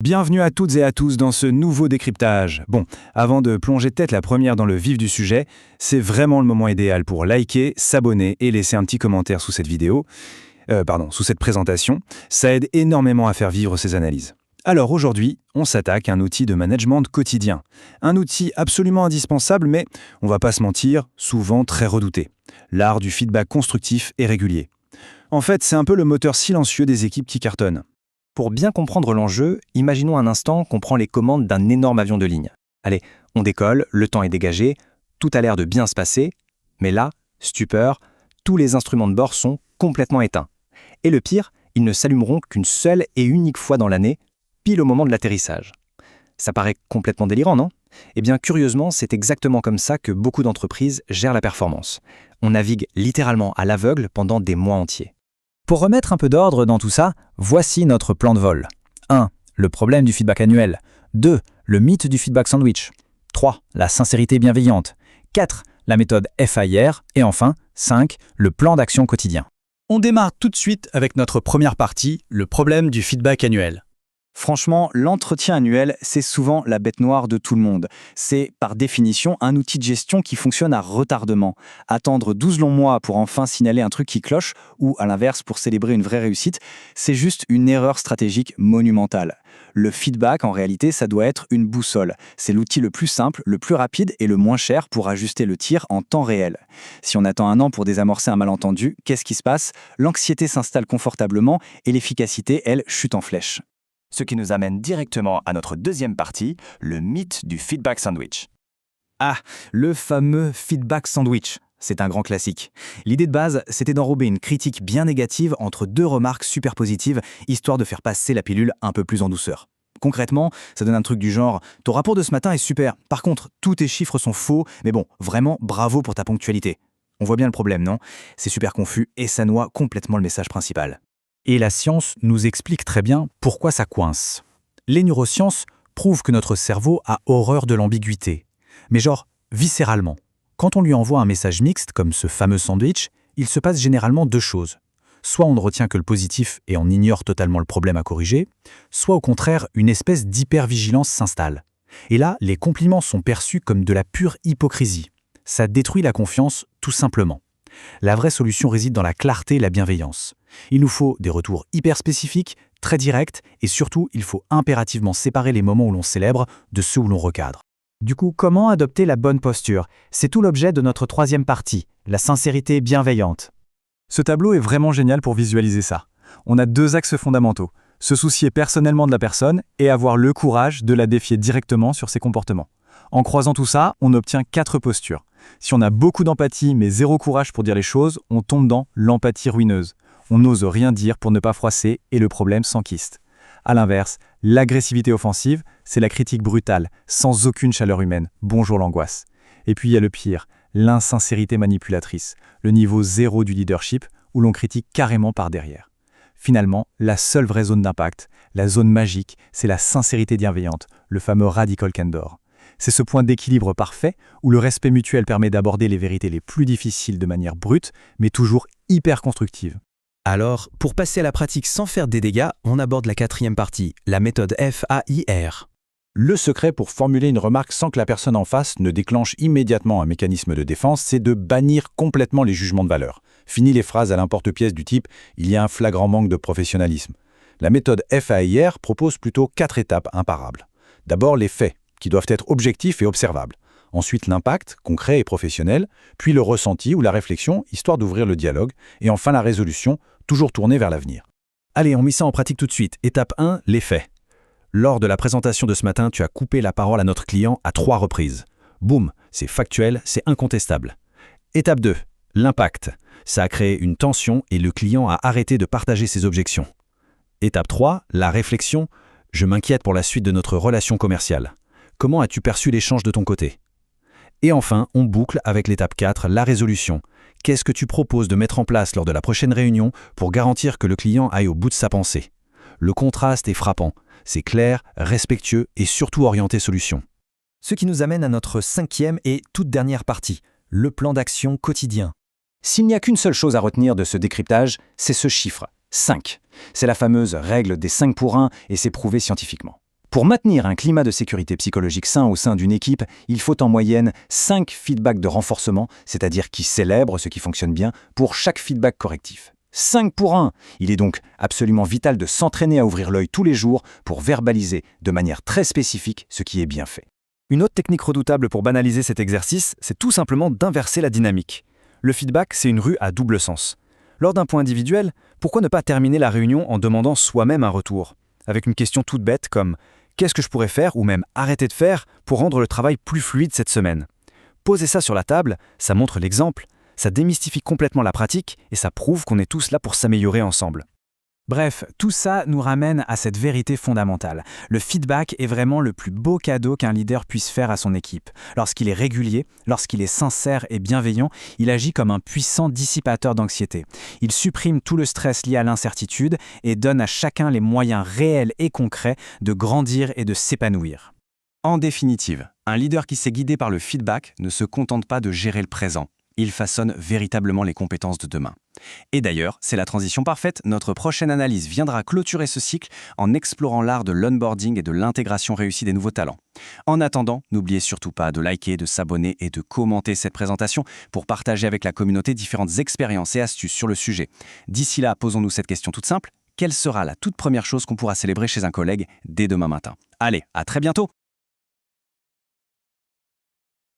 Bienvenue à toutes et à tous dans ce nouveau décryptage. Bon, avant de plonger tête la première dans le vif du sujet, c'est vraiment le moment idéal pour liker, s'abonner et laisser un petit commentaire sous cette vidéo, sous cette présentation. Ça aide énormément à faire vivre ces analyses. Alors aujourd'hui, on s'attaque à un outil de management quotidien. Un outil absolument indispensable, mais, on va pas se mentir, souvent très redouté. L'art du feedback constructif et régulier. En fait, c'est un peu le moteur silencieux des équipes qui cartonnent. Pour bien comprendre l'enjeu, imaginons un instant qu'on prend les commandes d'un énorme avion de ligne. Allez, on décolle, le temps est dégagé, tout a l'air de bien se passer, mais là, stupeur, tous les instruments de bord sont complètement éteints. Et le pire, ils ne s'allumeront qu'une seule et unique fois dans l'année, pile au moment de l'atterrissage. Ça paraît complètement délirant, non ? Eh bien, curieusement, c'est exactement comme ça que beaucoup d'entreprises gèrent la performance. On navigue littéralement à l'aveugle pendant des mois entiers. Pour remettre un peu d'ordre dans tout ça, voici notre plan de vol. 1. Le problème du feedback annuel. 2. Le mythe du feedback sandwich. 3. La sincérité bienveillante. 4. La méthode FAIR. Et enfin, 5. Le plan d'action quotidien. On démarre tout de suite avec notre première partie, le problème du feedback annuel. Franchement, l'entretien annuel, c'est souvent la bête noire de tout le monde. C'est, par définition, un outil de gestion qui fonctionne à retardement. Attendre 12 longs mois pour enfin signaler un truc qui cloche, ou à l'inverse, pour célébrer une vraie réussite, c'est juste une erreur stratégique monumentale. Le feedback, en réalité, ça doit être une boussole. C'est l'outil le plus simple, le plus rapide et le moins cher pour ajuster le tir en temps réel. Si on attend un an pour désamorcer un malentendu, qu'est-ce qui se passe ? L'anxiété s'installe confortablement et l'efficacité, elle, chute en flèche. Ce qui nous amène directement à notre deuxième partie, le mythe du feedback sandwich. Ah, le fameux feedback sandwich. C'est un grand classique. L'idée de base, c'était d'enrober une critique bien négative entre deux remarques super positives, histoire de faire passer la pilule un peu plus en douceur. Concrètement, ça donne un truc du genre « Ton rapport de ce matin est super, par contre, tous tes chiffres sont faux, mais bon, vraiment, bravo pour ta ponctualité. » On voit bien le problème, non ? C'est super confus et ça noie complètement le message principal. Et la science nous explique très bien pourquoi ça coince. Les neurosciences prouvent que notre cerveau a horreur de l'ambiguïté. Mais genre, viscéralement. Quand on lui envoie un message mixte, comme ce fameux sandwich, il se passe généralement deux choses. Soit on ne retient que le positif et on ignore totalement le problème à corriger, soit au contraire, une espèce d'hypervigilance s'installe. Et là, les compliments sont perçus comme de la pure hypocrisie. Ça détruit la confiance, tout simplement. La vraie solution réside dans la clarté et la bienveillance. Il nous faut des retours hyper spécifiques, très directs, et surtout, il faut impérativement séparer les moments où l'on célèbre de ceux où l'on recadre. Du coup, comment adopter la bonne posture ? C'est tout l'objet de notre troisième partie, la sincérité bienveillante. Ce tableau est vraiment génial pour visualiser ça. On a deux axes fondamentaux, se soucier personnellement de la personne et avoir le courage de la défier directement sur ses comportements. En croisant tout ça, on obtient 4 postures. Si on a beaucoup d'empathie mais zéro courage pour dire les choses, on tombe dans l'empathie ruineuse. On n'ose rien dire pour ne pas froisser et le problème s'enquiste. A l'inverse, l'agressivité offensive, c'est la critique brutale, sans aucune chaleur humaine. Bonjour l'angoisse. Et puis il y a le pire, l'insincérité manipulatrice, le niveau 0 du leadership où l'on critique carrément par derrière. Finalement, la seule vraie zone d'impact, la zone magique, c'est la sincérité bienveillante, le fameux radical candor. C'est ce point d'équilibre parfait où le respect mutuel permet d'aborder les vérités les plus difficiles de manière brute, mais toujours hyper constructive. Alors, pour passer à la pratique sans faire des dégâts, on aborde la quatrième partie, la méthode FAIR. Le secret pour formuler une remarque sans que la personne en face ne déclenche immédiatement un mécanisme de défense, c'est de bannir complètement les jugements de valeur. Fini les phrases à l'emporte-pièce du type « il y a un flagrant manque de professionnalisme ». La méthode FAIR propose plutôt 4 étapes imparables. D'abord les faits, qui doivent être objectifs et observables. Ensuite l'impact, concret et professionnel, puis le ressenti ou la réflexion, histoire d'ouvrir le dialogue, et enfin la résolution, toujours tournée vers l'avenir. Allez, on met ça en pratique tout de suite. Étape 1, les faits. Lors de la présentation de ce matin, tu as coupé la parole à notre client à 3 reprises. Boum, c'est factuel, c'est incontestable. Étape 2, l'impact. Ça a créé une tension et le client a arrêté de partager ses objections. Étape 3, la réflexion. Je m'inquiète pour la suite de notre relation commerciale. Comment as-tu perçu l'échange de ton côté ? Et enfin, on boucle avec l'étape 4, la résolution. Qu'est-ce que tu proposes de mettre en place lors de la prochaine réunion pour garantir que le client aille au bout de sa pensée ? Le contraste est frappant. C'est clair, respectueux et surtout orienté solution. Ce qui nous amène à notre 5e et toute dernière partie, le plan d'action quotidien. S'il n'y a qu'une seule chose à retenir de ce décryptage, c'est ce chiffre, 5. C'est la fameuse règle des 5 pour 1 et c'est prouvé scientifiquement. Pour maintenir un climat de sécurité psychologique sain au sein d'une équipe, il faut en moyenne 5 feedbacks de renforcement, c'est-à-dire qui célèbrent ce qui fonctionne bien, pour chaque feedback correctif. 5 pour 1. Il est donc absolument vital de s'entraîner à ouvrir l'œil tous les jours pour verbaliser de manière très spécifique ce qui est bien fait. Une autre technique redoutable pour banaliser cet exercice, c'est tout simplement d'inverser la dynamique. Le feedback, c'est une rue à double sens. Lors d'un point individuel, pourquoi ne pas terminer la réunion en demandant soi-même un retour, avec une question toute bête comme « Qu'est-ce que je pourrais faire ?» ou même « Arrêter de faire » pour rendre le travail plus fluide cette semaine. Poser ça sur la table, ça montre l'exemple, ça démystifie complètement la pratique et ça prouve qu'on est tous là pour s'améliorer ensemble. Bref, tout ça nous ramène à cette vérité fondamentale. Le feedback est vraiment le plus beau cadeau qu'un leader puisse faire à son équipe. Lorsqu'il est régulier, lorsqu'il est sincère et bienveillant, il agit comme un puissant dissipateur d'anxiété. Il supprime tout le stress lié à l'incertitude et donne à chacun les moyens réels et concrets de grandir et de s'épanouir. En définitive, un leader qui s'est guidé par le feedback ne se contente pas de gérer le présent. Il façonne véritablement les compétences de demain. Et d'ailleurs, c'est la transition parfaite, notre prochaine analyse viendra clôturer ce cycle en explorant l'art de l'onboarding et de l'intégration réussie des nouveaux talents. En attendant, n'oubliez surtout pas de liker, de s'abonner et de commenter cette présentation pour partager avec la communauté différentes expériences et astuces sur le sujet. D'ici là, posons-nous cette question toute simple. Quelle sera la toute première chose qu'on pourra célébrer chez un collègue dès demain matin ? Allez, à très bientôt!